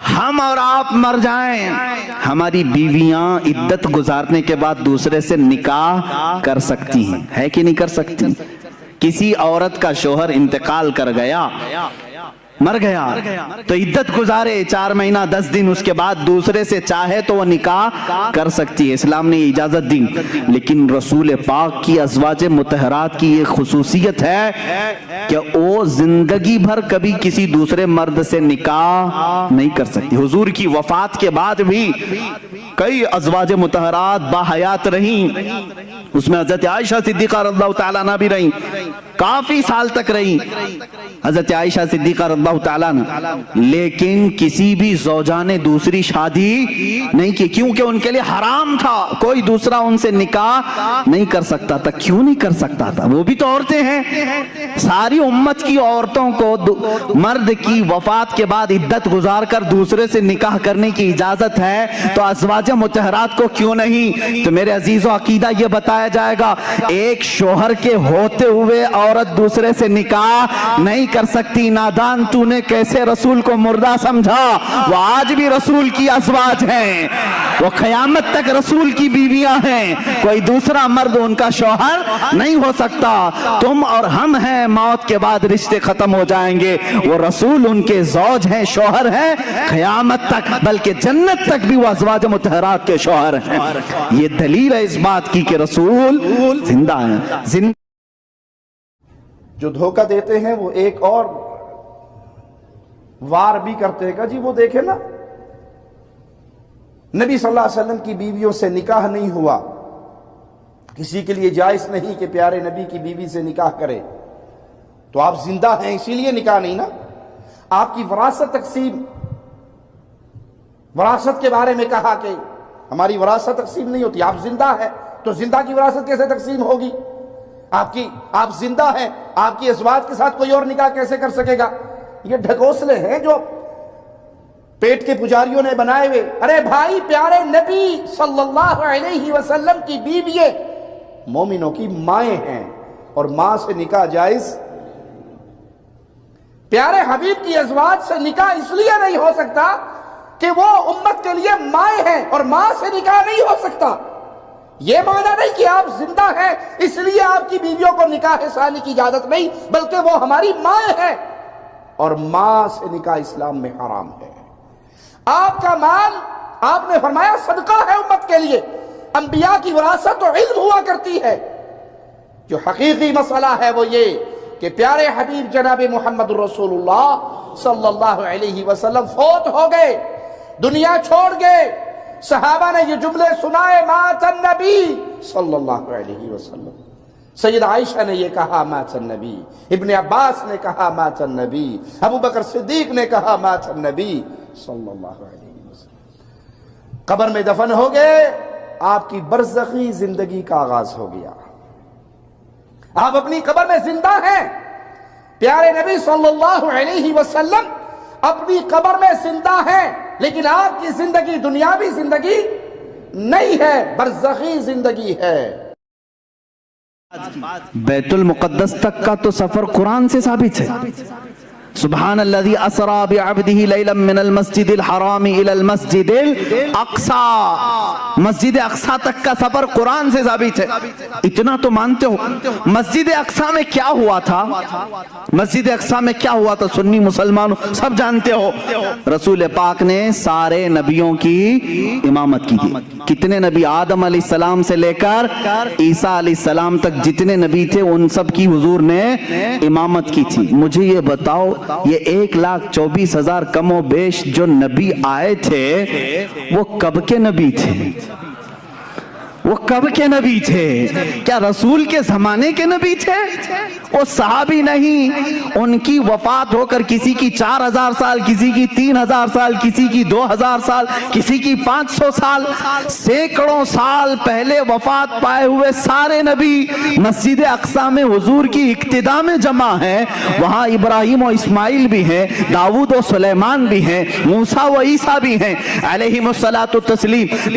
ہم اور آپ مر جائیں، ہماری بیویاں عدت گزارنے کے بعد دوسرے سے نکاح کر سکتی ہیں، ہے کہ نہیں کر سکتی؟ کسی عورت کا شوہر انتقال کر گیا، مر گیا، تو عدت گزارے 4 مہینہ 10 دن، اس کے بعد دوسرے سے چاہے تو وہ نکاح کر سکتی ہے، اسلام نے اجازت دی۔ لیکن رسول پاک کی ازواج مطہرات کی یہ خصوصیت ہے کہ وہ زندگی بھر کبھی کسی دوسرے مرد سے نکاح نہیں کر سکتی۔ حضور کی وفات کے بعد بھی کئی ازواج مطہرات باحیات رہیں، اس میں حضرت عائشہ صدیقہ رضی اللہ تعالیٰ عنہ بھی رہیں، کافی سال تک رہیں حضرت عائشہ صدیقہ رضی اللہ تعالیٰ عنہ، لیکن کسی بھی زوجہ نے دوسری شادی نہیں کی، کیونکہ ان کے لیے حرام تھا، کوئی دوسرا ان سے نکاح نہیں کر سکتا تھا۔ کیوں نہیں کر سکتا تھا؟ وہ بھی تو عورتیں ہیں۔ ساری امت کی عورتوں کو مرد کی وفات کے بعد عدت گزار کر دوسرے سے نکاح کرنے کی اجازت ہے، تو ازواج مطہرات کو کیوں نہیں؟ تو میرے عزیزو، عقیدہ یہ بتایا جائے گا، ایک شوہر کے ہوتے ہوئے عورت دوسرے سے نکاح نہیں کر سکتی۔ نادان تو نے کیسے رسول کو مردہ سمجھا؟ وہ آج بھی رسول کی ازواج ہیں، وہ قیامت تک رسول کی بیویاں ہیں، کوئی دوسرا مرد ان کا شوہر نہیں ہو سکتا۔ تم اور ہم ہیں، موت کے بعد رشتے ختم ہو جائیں گے، وہ رسول ان کے زوج ہیں، شوہر ہیں قیامت تک، بلکہ جنت تک بھی وہ ازواج مطہرات کے شوہر ہیں۔ یہ دلیل ہے اس بات کی کہ رسول زندہ ہیں۔ جو دھوکہ دیتے ہیں وہ ایک اور وار بھی کرتے ہیں کہ جی وہ دیکھیں نا، نبی صلی اللہ علیہ وسلم کی بیویوں سے نکاح نہیں ہوا، کسی کے لیے جائز نہیں کہ پیارے نبی کی بیوی سے نکاح کرے، تو آپ زندہ ہیں اسی لیے نکاح نہیں نا۔ آپ کی وراثت تقسیم، وراثت کے بارے میں کہا کہ ہماری وراثت تقسیم نہیں ہوتی، آپ زندہ ہیں تو زندہ کی وراثت کیسے تقسیم ہوگی؟ آپ زندہ ہیں، آپ کی ازواج کے ساتھ کوئی اور نکاح کیسے کر سکے گا؟ یہ ڈھکوسلے ہیں جو پیٹ کے پجاریوں نے بنائے ہوئے۔ ارے بھائی، پیارے نبی صلی اللہ علیہ وسلم کی بیوییں مومنوں کی مائیں ہیں، اور ماں سے نکاح جائز۔ پیارے حبیب کی ازواج سے نکاح اس لیے نہیں ہو سکتا کہ وہ امت کے لیے مائیں ہیں، اور ماں سے نکاح نہیں ہو سکتا۔ یہ معنی نہیں کہ آپ زندہ ہیں اس لیے آپ کی بیویوں کو نکاح ثانی کی اجازت نہیں، بلکہ وہ ہماری ماں ہے، اور ماں سے نکاح اسلام میں حرام ہے۔ آپ کا مال، آپ نے فرمایا، صدقہ ہے امت کے لیے۔ انبیاء کی وراثت تو علم ہوا کرتی ہے۔ جو حقیقی مسئلہ ہے وہ یہ کہ پیارے حبیب جناب محمد رسول اللہ صلی اللہ علیہ وسلم فوت ہو گئے، دنیا چھوڑ گئے۔ صحابہ نے یہ جملے سنائے، مات النبی صلی اللہ علیہ وسلم۔ سید عائشہ نے یہ کہا، مات النبی۔ ابن عباس نے کہا، مات النبی۔ ابو بکر صدیق نے کہا، مات النبی صلی اللہ علیہ وسلم۔ قبر میں دفن ہو گئے، آپ کی برزخی زندگی کا آغاز ہو گیا۔ آپ اپنی قبر میں زندہ ہیں، پیارے نبی صلی اللہ علیہ وسلم اپنی قبر میں زندہ ہیں، لیکن آپ کی زندگی دنیاوی زندگی نہیں ہے، برزخی زندگی ہے۔ بیت المقدس تک کا تو سفر قرآن سے ثابت ہے۔ سبحان الذی اسرا بعبدہ لیلا من المسجد الحرام الى المسجد الاقصی، مسجد اقصی تک کا سفر قرآن سے ثابت ہے۔ اتنا تو مانتے ہو، مسجد اقصی میں کیا ہوا تھا؟ مسجد اقصی میں کیا ہوا تھا؟ سنی مسلمانوں سب جانتے ہو، رسول پاک نے سارے نبیوں کی امامت کی تھی۔ کتنے نبی؟ آدم علیہ السلام سے لے کر عیسیٰ علیہ السلام تک جتنے نبی تھے ان سب کی حضور نے امامت کی تھی۔ مجھے یہ بتاؤ، یہ 1,24,000 کم و بیش جو نبی آئے تھے وہ کب کے نبی تھے؟ وہ کب کے نبی تھے؟ کیا رسول کے زمانے کے نبی تھے؟ وہ صحابی نہیں، ان کی وفات ہو کر کسی کی 4,000 سال، کسی کی 3,000 سال، کسی کی 2,000 سال، کسی کی 500 سال، سینکڑوں سال پہلے وفات پائے ہوئے سارے نبی مسجد اقصی میں حضور کی اقتداء میں جمع ہیں۔ وہاں ابراہیم و اسماعیل بھی ہیں، داؤد و سلیمان بھی ہیں، موسیٰ و عیسیٰ بھی ہیں علیہم الصلاۃ والتسلیم۔